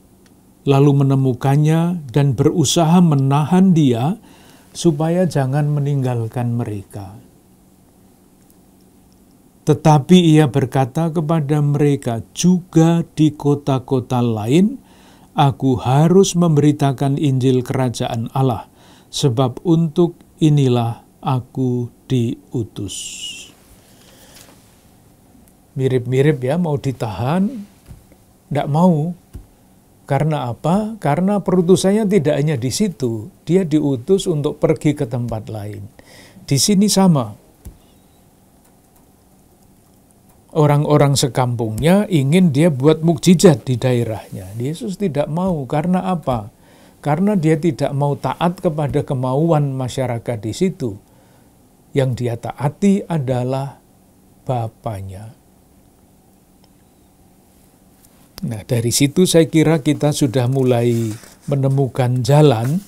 lalu menemukannya dan berusaha menahan dia supaya jangan meninggalkan mereka. Tetapi ia berkata kepada mereka, juga di kota-kota lain, aku harus memberitakan Injil Kerajaan Allah, sebab untuk inilah aku diutus. Mirip-mirip ya, mau ditahan, tidak mau. Karena apa? Karena perutusannya tidak hanya di situ, dia diutus untuk pergi ke tempat lain. Di sini sama. Orang-orang sekampungnya ingin dia buat mukjizat di daerahnya. Yesus tidak mau. Karena apa? Karena dia tidak mau taat kepada kemauan masyarakat di situ. Yang dia taati adalah Bapaknya. Nah, dari situ saya kira kita sudah mulai menemukan jalan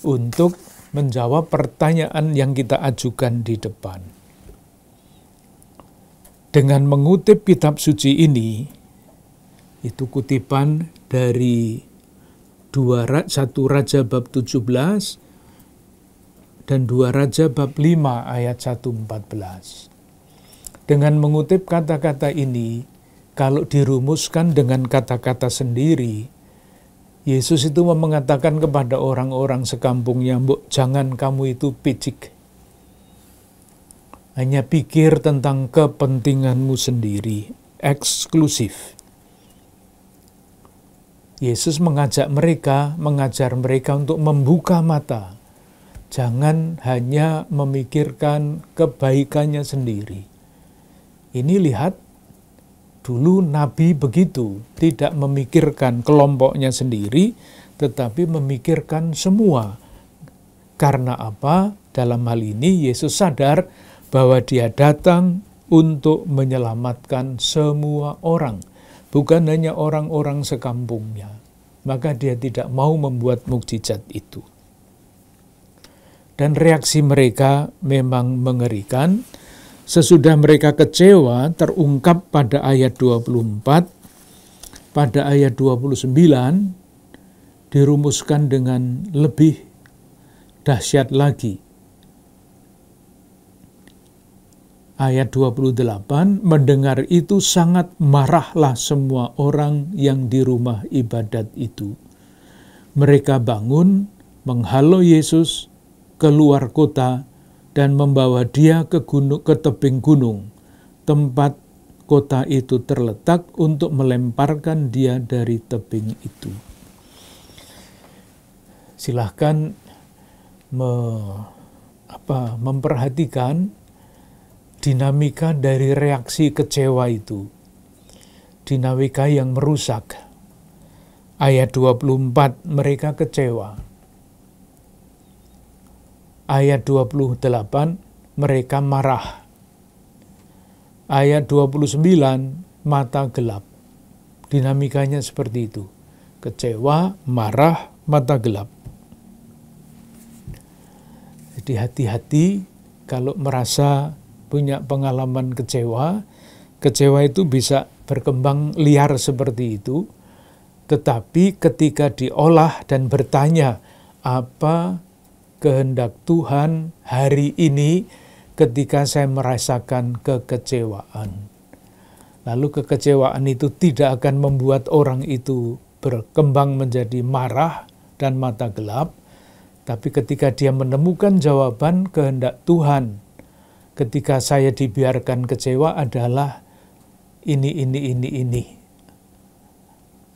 untuk menjawab pertanyaan yang kita ajukan di depan. Dengan mengutip kitab suci ini, itu kutipan dari 1 Raja bab 17 dan 2 Raja bab 5 ayat 1-14. Dengan mengutip kata-kata ini, kalau dirumuskan dengan kata-kata sendiri, Yesus itu mengatakan kepada orang-orang sekampungnya, "Mbok, jangan kamu itu picik. Hanya pikir tentang kepentinganmu sendiri, eksklusif." Yesus mengajar mereka untuk membuka mata. Jangan hanya memikirkan kebaikannya sendiri. Ini lihat, dulu Nabi begitu, tidak memikirkan kelompoknya sendiri, tetapi memikirkan semua. Karena apa? Dalam hal ini Yesus sadar bahwa Dia datang untuk menyelamatkan semua orang, bukan hanya orang-orang sekampungnya. Maka Dia tidak mau membuat mukjizat itu. Dan reaksi mereka memang mengerikan. Sesudah mereka kecewa, terungkap pada ayat 24, pada ayat 29, dirumuskan dengan lebih dahsyat lagi. Ayat 28, mendengar itu sangat marahlah semua orang yang di rumah ibadat itu. Mereka bangun, menghalau Yesus keluar kota, dan membawa Dia ke tebing gunung, tempat kota itu terletak, untuk melemparkan Dia dari tebing itu. Silahkan memperhatikan dinamika dari reaksi kecewa itu. Dinamika yang merusak. Ayat 24, mereka kecewa. Ayat 28, mereka marah. Ayat 29, mata gelap. Dinamikanya seperti itu. Kecewa, marah, mata gelap. Jadi hati-hati kalau merasa punya pengalaman kecewa. Kecewa itu bisa berkembang liar seperti itu. Tetapi ketika diolah dan bertanya, apa kehendak Tuhan hari ini ketika saya merasakan kekecewaan. Lalu kekecewaan itu tidak akan membuat orang itu berkembang menjadi marah dan mata gelap. Tapi ketika dia menemukan jawaban kehendak Tuhan, ketika saya dibiarkan kecewa adalah ini.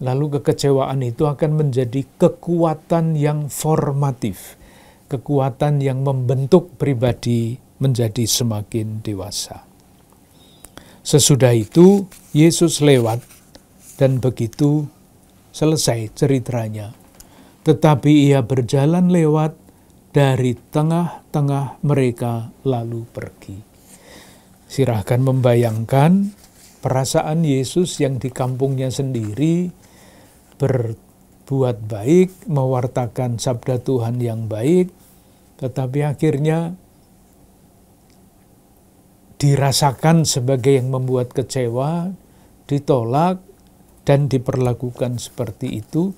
Lalu kekecewaan itu akan menjadi kekuatan yang formatif. Kekuatan yang membentuk pribadi menjadi semakin dewasa. Sesudah itu, Yesus lewat, dan begitu selesai ceritanya. Tetapi Ia berjalan lewat dari tengah-tengah mereka lalu pergi. Silahkan membayangkan perasaan Yesus yang di kampungnya sendiri berbuat baik, mewartakan sabda Tuhan yang baik, tetapi akhirnya dirasakan sebagai yang membuat kecewa, ditolak, dan diperlakukan seperti itu.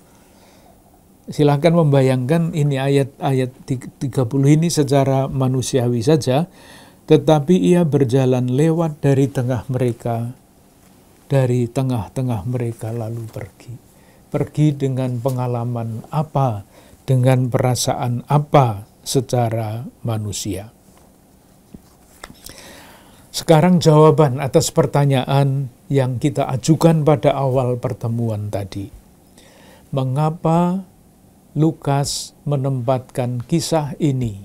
Silahkan membayangkan ini ayat 30 ini secara manusiawi saja, tetapi Ia berjalan lewat dari tengah mereka, dari tengah-tengah mereka lalu pergi. Pergi dengan pengalaman apa, dengan perasaan apa secara manusia. Sekarang jawaban atas pertanyaan yang kita ajukan pada awal pertemuan tadi. Mengapa Lukas menempatkan kisah ini,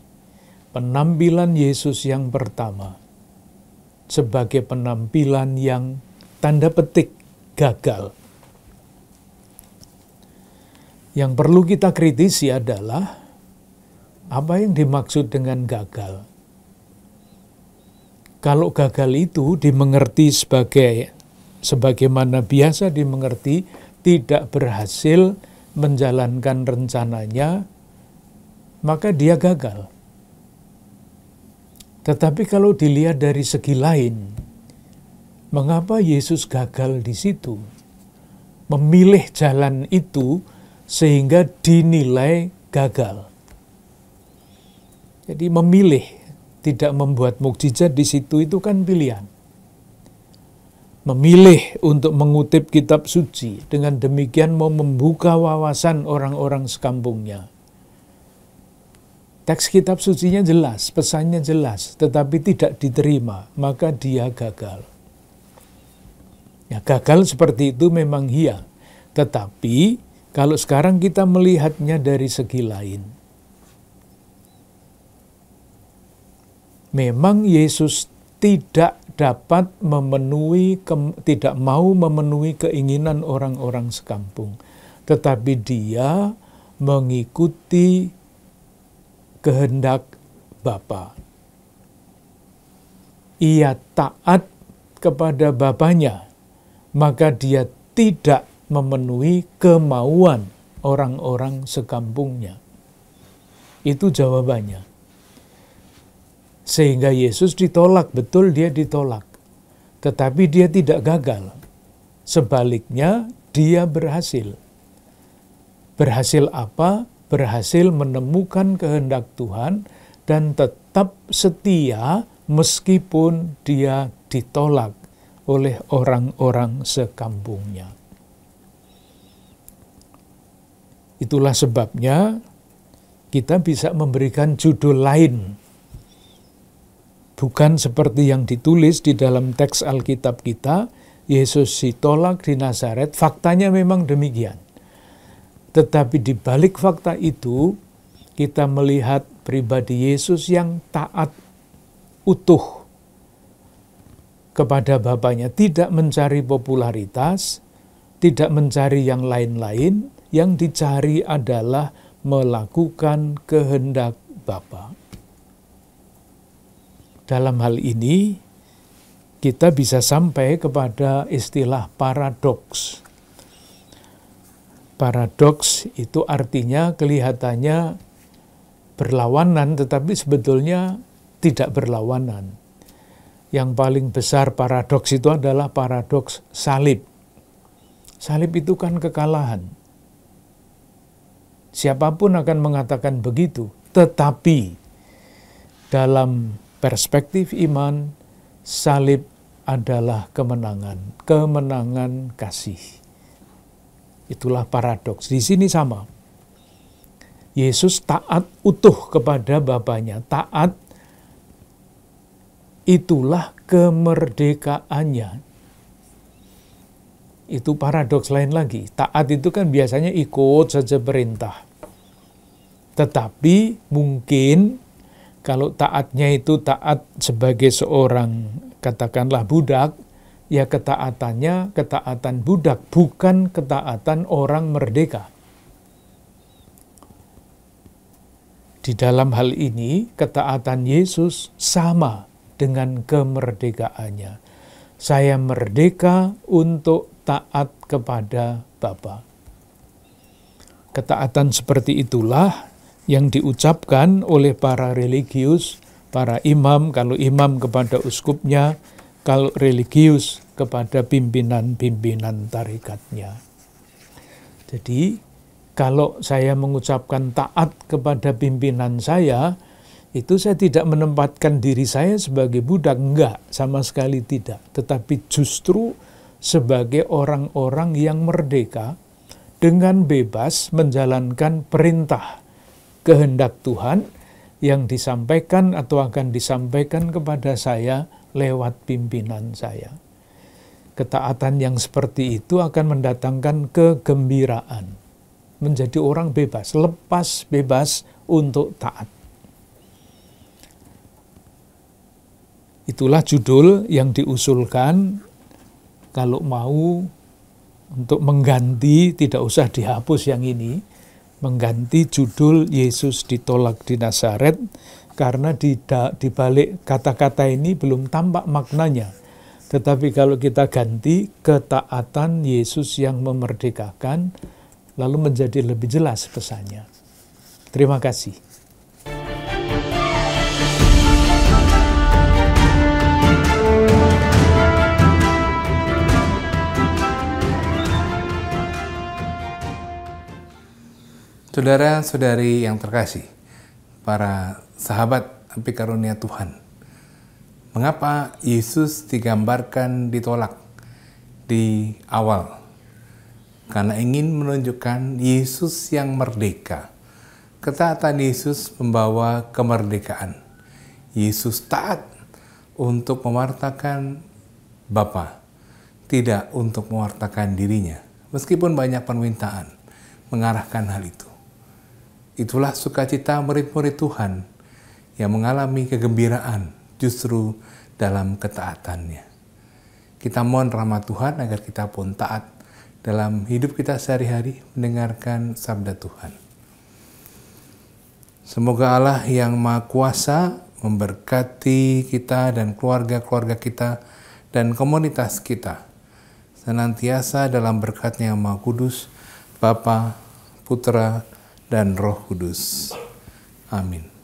penampilan Yesus yang pertama, sebagai penampilan yang tanda petik gagal? Yang perlu kita kritisi adalah apa yang dimaksud dengan gagal. Kalau gagal itu dimengerti sebagaimana biasa dimengerti tidak berhasil menjalankan rencananya, maka dia gagal. Tetapi kalau dilihat dari segi lain, mengapa Yesus gagal di situ? Memilih jalan itu sehingga dinilai gagal. Jadi memilih tidak membuat mukjizat di situ itu kan pilihan. Memilih untuk mengutip kitab suci, dengan demikian mau membuka wawasan orang-orang sekampungnya. Teks kitab sucinya jelas, pesannya jelas, tetapi tidak diterima, maka dia gagal. Ya, gagal seperti itu memang iya. Tetapi kalau sekarang kita melihatnya dari segi lain, memang Yesus tidak mau memenuhi keinginan orang-orang sekampung, tetapi dia mengikuti kehendak Bapa. Ia taat kepada Bapanya, maka dia tidak memenuhi kemauan orang-orang sekampungnya. Itu jawabannya. Sehingga Yesus ditolak, betul dia ditolak. Tetapi dia tidak gagal. Sebaliknya, dia berhasil. Berhasil apa? Berhasil menemukan kehendak Tuhan dan tetap setia meskipun dia ditolak oleh orang-orang sekampungnya. Itulah sebabnya kita bisa memberikan judul lain. Bukan seperti yang ditulis di dalam teks Alkitab kita, Yesus ditolak di Nazaret, faktanya memang demikian. Tetapi di balik fakta itu, kita melihat pribadi Yesus yang taat utuh kepada Bapanya, tidak mencari popularitas, tidak mencari yang lain-lain, yang dicari adalah melakukan kehendak Bapa. Dalam hal ini, kita bisa sampai kepada istilah paradoks. Paradoks itu artinya kelihatannya berlawanan, tetapi sebetulnya tidak berlawanan. Yang paling besar paradoks itu adalah paradoks salib. Salib itu kan kekalahan. Siapapun akan mengatakan begitu, tetapi dalam perspektif iman, salib adalah kemenangan, kemenangan kasih. Itulah paradoks. Di sini sama. Yesus taat utuh kepada Bapanya. Taat, itulah kemerdekaannya. Itu paradoks lain lagi. Taat itu kan biasanya ikut saja perintah. Tetapi mungkin kalau taatnya itu taat sebagai seorang, katakanlah budak, ya ketaatannya ketaatan budak, bukan ketaatan orang merdeka. Di dalam hal ini, ketaatan Yesus sama dengan kemerdekaannya. Saya merdeka untuk taat kepada Bapa. Ketaatan seperti itulah yang diucapkan oleh para religius, para imam, kalau imam kepada uskupnya, kalau religius kepada pimpinan-pimpinan tarikatnya. Jadi, kalau saya mengucapkan taat kepada pimpinan saya, itu saya tidak menempatkan diri saya sebagai budak, enggak, sama sekali tidak. Tetapi justru sebagai orang-orang yang merdeka, dengan bebas menjalankan perintah kehendak Tuhan yang disampaikan atau akan disampaikan kepada saya lewat pimpinan saya. Ketaatan yang seperti itu akan mendatangkan kegembiraan. Menjadi orang bebas, lepas bebas untuk taat. Itulah judul yang diusulkan kalau mau untuk mengganti, tidak usah dihapus yang ini, mengganti judul Yesus ditolak di Nazaret, karena di balik kata-kata ini belum tampak maknanya. Tetapi kalau kita ganti ketaatan Yesus yang memerdekakan, lalu menjadi lebih jelas pesannya. Terima kasih. Saudara-saudari yang terkasih, para sahabat api karunia Tuhan, mengapa Yesus digambarkan ditolak di awal? Karena ingin menunjukkan Yesus yang merdeka. Ketaatan Yesus membawa kemerdekaan. Yesus taat untuk mewartakan Bapa, tidak untuk mewartakan dirinya. Meskipun banyak permintaan mengarahkan hal itu. Itulah sukacita murid-murid Tuhan yang mengalami kegembiraan justru dalam ketaatannya. Kita mohon rahmat Tuhan agar kita pun taat dalam hidup kita sehari-hari mendengarkan sabda Tuhan. Semoga Allah yang Maha Kuasa memberkati kita dan keluarga-keluarga kita dan komunitas kita senantiasa dalam berkat-Nya yang Maha Kudus, Bapa, Putra, dan Roh Kudus. Amin.